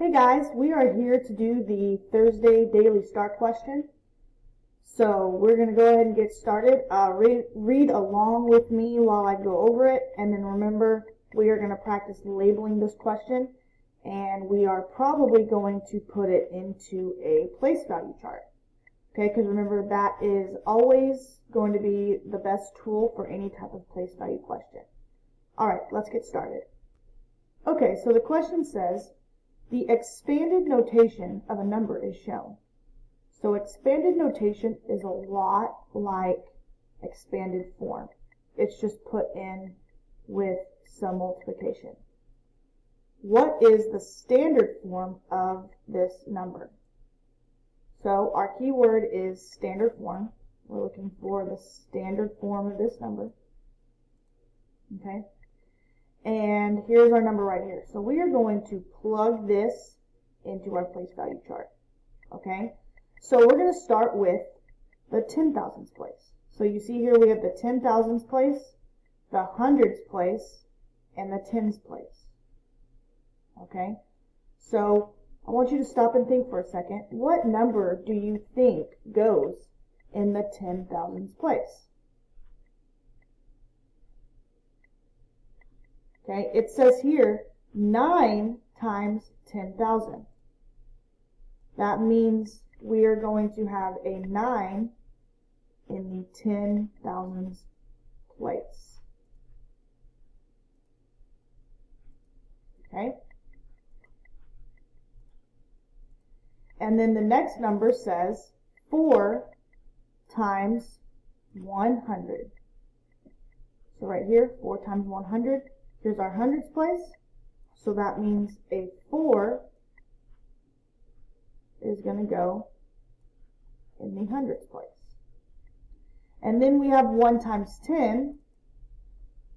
Hey guys, we are here to do the Thursday Daily Start question. So we're going to go ahead and get started. Read along with me while I go over it, and then remember we are going to practice labeling this question, and we are probably going to put it into a place value chart. Okay, because remember that is always going to be the best tool for any type of place value question. Alright, let's get started. Okay, so the question says, the expanded notation of a number is shown. So expanded notation is a lot like expanded form. It's just put in with some multiplication. What is the standard form of this number? So our keyword is standard form. We're looking for the standard form of this number. Okay. And here's our number right here. So we are going to plug this into our place value chart. Okay? So we're going to start with the 10,000s place. So you see here we have the 10,000s place, the hundreds place, and the tens place. Okay? So I want you to stop and think for a second. What number do you think goes in the 10,000s place? Okay, it says here 9 times 10,000. That means we are going to have a 9 in the 10,000s place. Okay? And then the next number says 4 times 100. So right here, 4 times 100. Here's our hundreds place, so that means a 4 is going to go in the hundreds place. And then we have 1 times 10,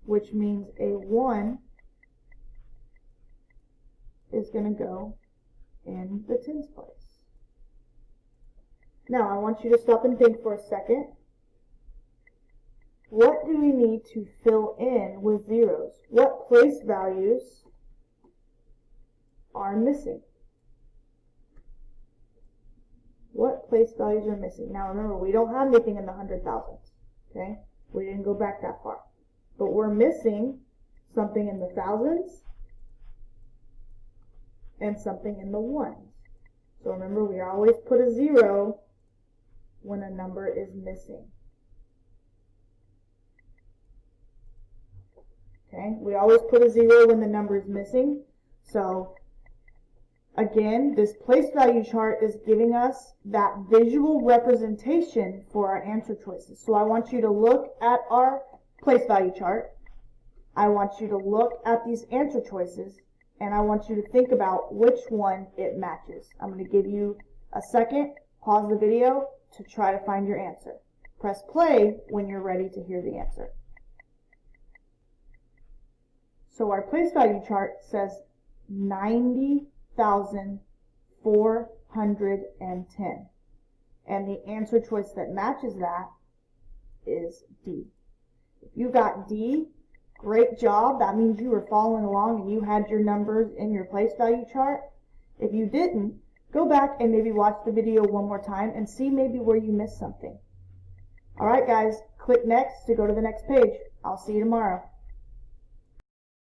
which means a 1 is going to go in the tens place. Now I want you to stop and think for a second. What do we need to fill in with zeros? What place values are missing? What place values are missing? Now remember, we don't have anything in the 100,000s. Okay? We didn't go back that far. But we're missing something in the thousands and something in the ones. So remember, we always put a 0 when a number is missing. Okay, we always put a 0 when the number is missing. So again, this place value chart is giving us that visual representation for our answer choices. So I want you to look at our place value chart. I want you to look at these answer choices, and I want you to think about which one it matches. I'm going to give you a second, pause the video to try to find your answer. Press play when you're ready to hear the answer. So our place value chart says 90,410. And the answer choice that matches that is D. If you got D, great job. That means you were following along and you had your numbers in your place value chart. If you didn't, go back and maybe watch the video one more time and see maybe where you missed something. Alright guys, click next to go to the next page. I'll see you tomorrow.